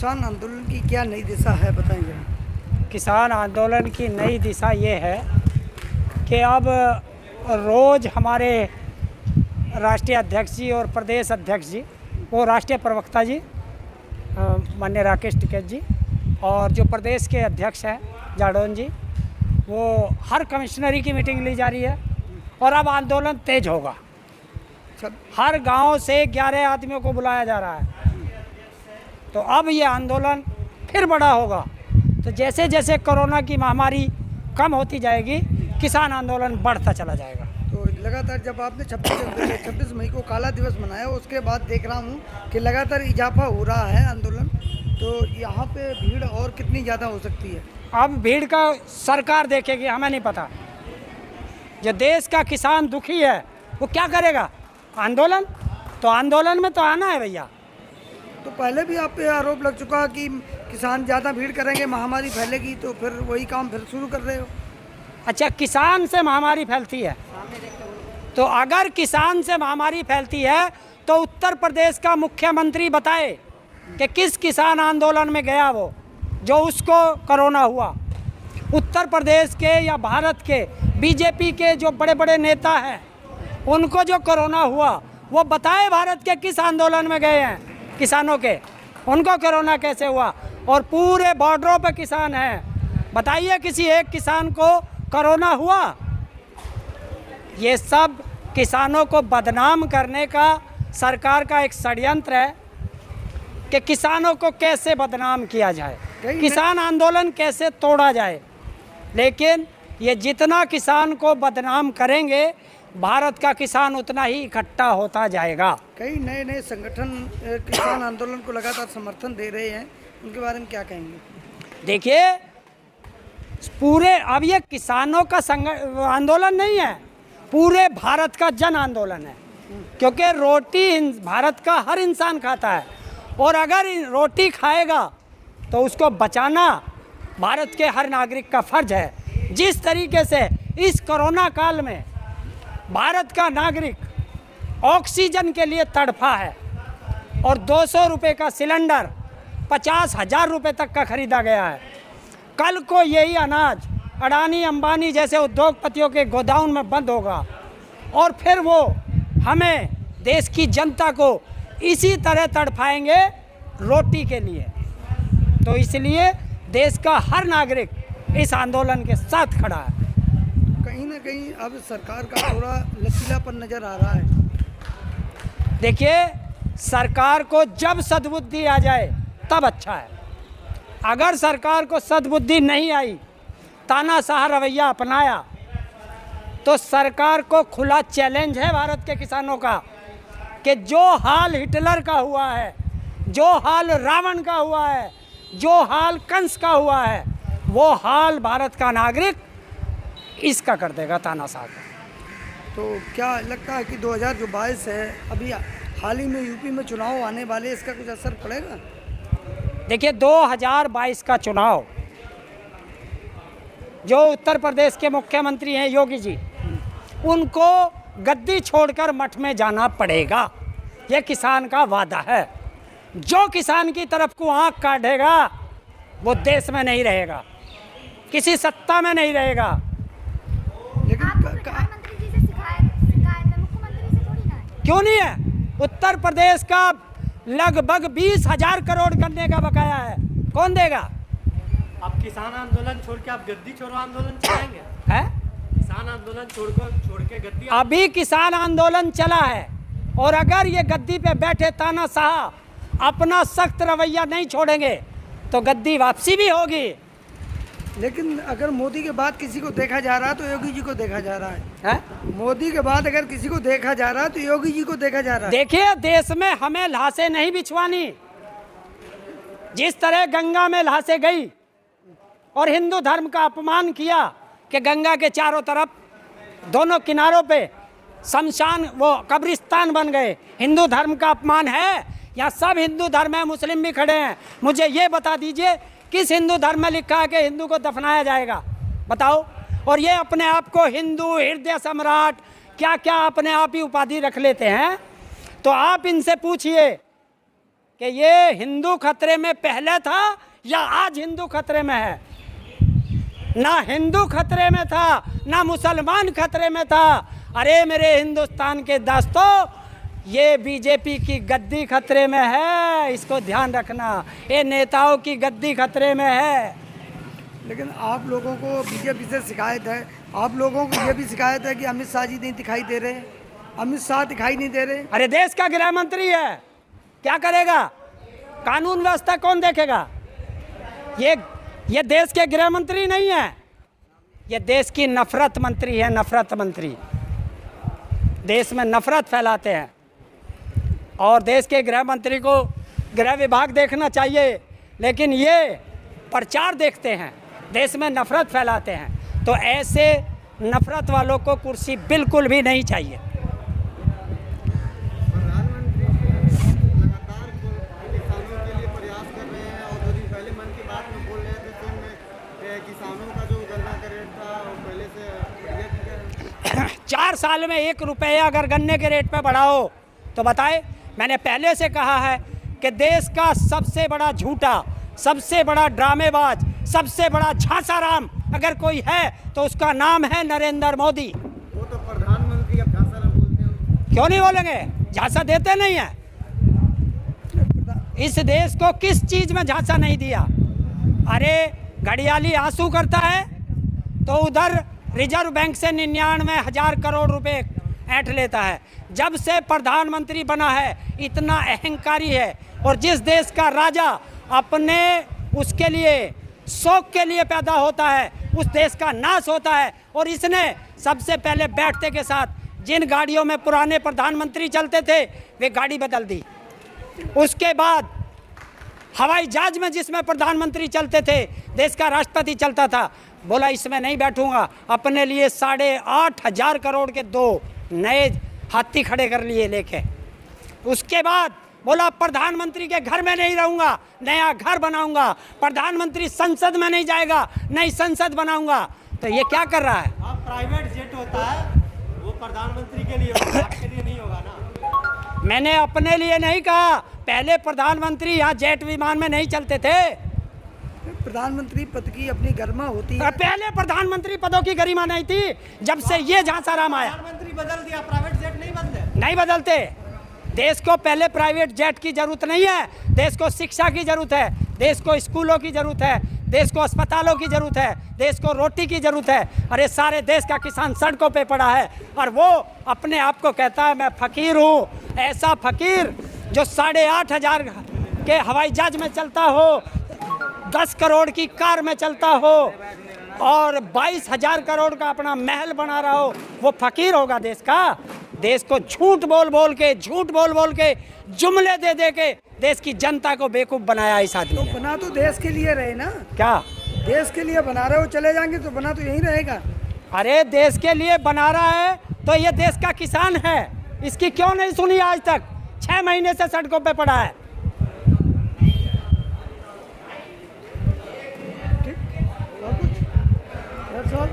किसान आंदोलन की क्या नई दिशा है, बताएंगे? किसान आंदोलन की नई दिशा ये है कि अब रोज़ हमारे राष्ट्रीय अध्यक्ष जी और प्रदेश अध्यक्ष जी, वो राष्ट्रीय प्रवक्ता जी माननीय राकेश टिकैत जी, और जो प्रदेश के अध्यक्ष हैं जाडौन जी, वो हर कमिश्नरी की मीटिंग ली जा रही है और अब आंदोलन तेज होगा। हर गांव से 11 आदमियों को बुलाया जा रहा है। तो अब ये आंदोलन फिर बड़ा होगा। तो जैसे जैसे कोरोना की महामारी कम होती जाएगी, किसान आंदोलन बढ़ता चला जाएगा। तो लगातार जब आपने 26 मई को काला दिवस मनाया, उसके बाद देख रहा हूँ कि लगातार इजाफा हो रहा है आंदोलन, तो यहाँ पे भीड़ और कितनी ज़्यादा हो सकती है? अब भीड़ का सरकार देखेगी, हमें नहीं पता। जो देश का किसान दुखी है वो क्या करेगा? आंदोलन, तो आंदोलन में तो आना है भैया। तो पहले भी आप पे आरोप लग चुका कि किसान ज़्यादा भीड़ करेंगे, महामारी फैलेगी, तो फिर वही काम फिर शुरू कर रहे हो। अच्छा, किसान से महामारी फैलती है? तो अगर किसान से महामारी फैलती है तो उत्तर प्रदेश का मुख्यमंत्री बताए कि किस किसान आंदोलन में गया वो जो उसको कोरोना हुआ। उत्तर प्रदेश के या भारत के बीजेपी के जो बड़े बड़े नेता हैं, उनको जो कोरोना हुआ वो बताए भारत के किस आंदोलन में गए हैं किसानों के, उनको कोरोना कैसे हुआ। और पूरे बॉर्डरों पे किसान हैं, बताइए किसी एक किसान को कोरोना हुआ? ये सब किसानों को बदनाम करने का सरकार का एक षड्यंत्र है कि किसानों को कैसे बदनाम किया जाए, किसान आंदोलन कैसे तोड़ा जाए। लेकिन ये जितना किसान को बदनाम करेंगे, भारत का किसान उतना ही इकट्ठा होता जाएगा। कई नए नए संगठन किसान आंदोलन को लगातार समर्थन दे रहे हैं, उनके बारे में क्या कहेंगे? देखिए, पूरे अब ये किसानों का आंदोलन नहीं है, पूरे भारत का जन आंदोलन है। क्योंकि रोटी भारत का हर इंसान खाता है, और अगर रोटी खाएगा तो उसको बचाना भारत के हर नागरिक का फर्ज है। जिस तरीके से इस कोरोना काल में भारत का नागरिक ऑक्सीजन के लिए तड़फा है और 200 रुपये का सिलेंडर 50,000 रुपये तक का खरीदा गया है। कल को यही अनाज अडानी अंबानी जैसे उद्योगपतियों के गोदाउन में बंद होगा और फिर वो हमें देश की जनता को इसी तरह तड़फाएंगे रोटी के लिए। तो इसलिए देश का हर नागरिक इस आंदोलन के साथ खड़ा है। कहीं ना कहीं अब सरकार का थोड़ा लचीलापन नज़र आ रहा है। देखिए, सरकार को जब सद्बुद्धि आ जाए तब अच्छा है। अगर सरकार को सद्बुद्धि नहीं आई, तानाशाह रवैया अपनाया, तो सरकार को खुला चैलेंज है भारत के किसानों का कि जो हाल हिटलर का हुआ है, जो हाल रावण का हुआ है, जो हाल कंस का हुआ है, वो हाल भारत का नागरिक इसका कर देगा, तानाशाह का। तो क्या लगता है कि 2022 है, अभी हाल ही में यूपी में चुनाव आने वाले, इसका कुछ असर पड़ेगा? देखिए, 2022 का चुनाव, जो उत्तर प्रदेश के मुख्यमंत्री हैं योगी जी, उनको गद्दी छोड़कर मठ में जाना पड़ेगा। ये किसान का वादा है। जो किसान की तरफ को आँख काटेगा वो देश में नहीं रहेगा, किसी सत्ता में नहीं रहेगा। लेकिन प्रधानमंत्री जी से शिकायत है, मुख्यमंत्री से थोड़ी ना है। क्यों नहीं है? उत्तर प्रदेश का लगभग 20,000 करोड़ करने का बकाया है, कौन देगा? आप किसान आंदोलन छोड़ के आप गद्दी छोड़ो आंदोलन चलाएंगे? है किसान आंदोलन छोड़ के गद्दी? अभी किसान आंदोलन चला है, और अगर ये गद्दी पे बैठे तानाशाह अपना सख्त रवैया नहीं छोड़ेंगे तो गद्दी वापसी भी होगी। लेकिन अगर मोदी के बाद किसी को देखा जा रहा है तो योगी जी को देखा जा रहा है। मोदी के बाद अगर किसी को देखा जा रहा है तो योगी जी को देखा जा रहा है। देखिए, देश में हमें लाशें नहीं बिछवानी। जिस तरह गंगा में लाशें गई और हिंदू धर्म का अपमान किया कि गंगा के चारों तरफ दोनों किनारों पे शमशान, वो कब्रिस्तान बन गए, हिंदू धर्म का अपमान है। यहाँ सब हिंदू धर्म है, मुस्लिम भी खड़े हैं। मुझे ये बता दीजिए किस हिंदू धर्म में लिखा है कि हिंदू को दफनाया जाएगा? बताओ। और ये अपने आप को हिंदू हृदय सम्राट क्या क्या अपने आप ही उपाधि रख लेते हैं। तो आप इनसे पूछिए कि ये हिंदू खतरे में पहले था या आज हिंदू खतरे में है। ना हिंदू खतरे में था, ना मुसलमान खतरे में था। अरे मेरे हिंदुस्तान के दोस्तों, ये बीजेपी की गद्दी खतरे में है, इसको ध्यान रखना। ये नेताओं की गद्दी खतरे में है। लेकिन आप लोगों को बीजेपी से शिकायत है, आप लोगों को ये भी शिकायत है कि अमित शाह जी नहीं दिखाई दे रहे, अमित शाह दिखाई नहीं दे रहे। अरे देश का गृह मंत्री है, क्या करेगा? कानून व्यवस्था कौन देखेगा? ये देश के गृह मंत्री नहीं है, ये देश की नफरत मंत्री है। नफरत मंत्री देश में नफरत फैलाते हैं। और देश के गृह मंत्री को गृह विभाग देखना चाहिए, लेकिन ये प्रचार देखते हैं, देश में नफरत फैलाते हैं। तो ऐसे नफरत वालों को कुर्सी बिल्कुल भी नहीं चाहिए। प्रधानमंत्री लगातार किसानों के लिए प्रयास कर रहे हैं और 2 दिन पहले मन की बात में बोल रहे थे कि किसानों का जो गन्ना का रेट था वो पहले से 4 साल में 1 रुपया अगर गन्ने के रेट पे बढ़ाओ तो बताए। मैंने पहले से कहा है कि देश का सबसे बड़ा झूठा, सबसे बड़ा ड्रामेबाज, सबसे बड़ा झांसाराम अगर कोई है तो उसका नाम है नरेंद्र मोदी। वो तो प्रधानमंत्री अब झांसा बोलते हैं। क्यों नहीं बोलेंगे? झांसा देते नहीं है। इस देश को किस चीज में झांसा नहीं दिया? अरे घड़ियाली आंसू करता है तो उधर रिजर्व बैंक से 99,000 करोड़ रुपए ऐंठ लेता है। जब से प्रधानमंत्री बना है इतना अहंकारी है, और जिस देश का राजा अपने उसके लिए शौक के लिए पैदा होता है उस देश का नाश होता है। और इसने सबसे पहले बैठते के साथ जिन गाड़ियों में पुराने प्रधानमंत्री चलते थे वे गाड़ी बदल दी। उसके बाद हवाई जहाज में जिसमें प्रधानमंत्री चलते थे, देश का राष्ट्रपति चलता था, बोला इसमें नहीं बैठूंगा। अपने लिए 8,500 करोड़ के 2 नए हाथी खड़े कर लिए लेके। उसके बाद बोला प्रधानमंत्री के घर में नहीं रहूंगा, नया घर बनाऊंगा। प्रधानमंत्री संसद में नहीं जाएगा, नई संसद बनाऊंगा। तो ये क्या कर रहा है? आप प्राइवेट जेट होता है वो प्रधानमंत्री के लिए होगा, आपके लिए नहीं होगा ना। मैंने अपने लिए नहीं कहा। पहले प्रधानमंत्री यहाँ जेट विमान में नहीं चलते थे। प्रधानमंत्री पद की अपनी गरिमा होती है। पहले प्रधानमंत्री पदों की गरिमा नहीं थी। जब से ये झांसाराम आया, प्रधानमंत्री बदल दिया, प्राइवेट जेट नहीं बदले। नहीं बदलते। देश को पहले प्राइवेट जेट की जरूरत नहीं है, देश को शिक्षा की जरूरत है, देश को स्कूलों की जरूरत है, देश को अस्पतालों की जरूरत है, देश को रोटी की जरूरत है। अरे सारे देश का किसान सड़कों पे पड़ा है और वो अपने आप को कहता है मैं फकीर हूँ। ऐसा फकीर जो 8,500 के हवाई जहाज में चलता हो, 10 करोड़ की कार में चलता हो और 22,000 करोड़ का अपना महल बना रहा हो, वो फकीर होगा देश का? देश को झूठ बोल बोल के जुमले दे दे के देश की जनता को बेवकूफ़ बनाया इस आदमी तो ने। बना तो देश के लिए रहे ना। क्या देश के लिए बना रहे हो, चले जाएंगे तो बना तो यहीं रहेगा। अरे देश के लिए बना रहा है तो ये देश का किसान है, इसकी क्यों नहीं सुनी आज तक? 6 महीने से सड़कों पे पड़ा है। ठीक, और कुछ? That's all?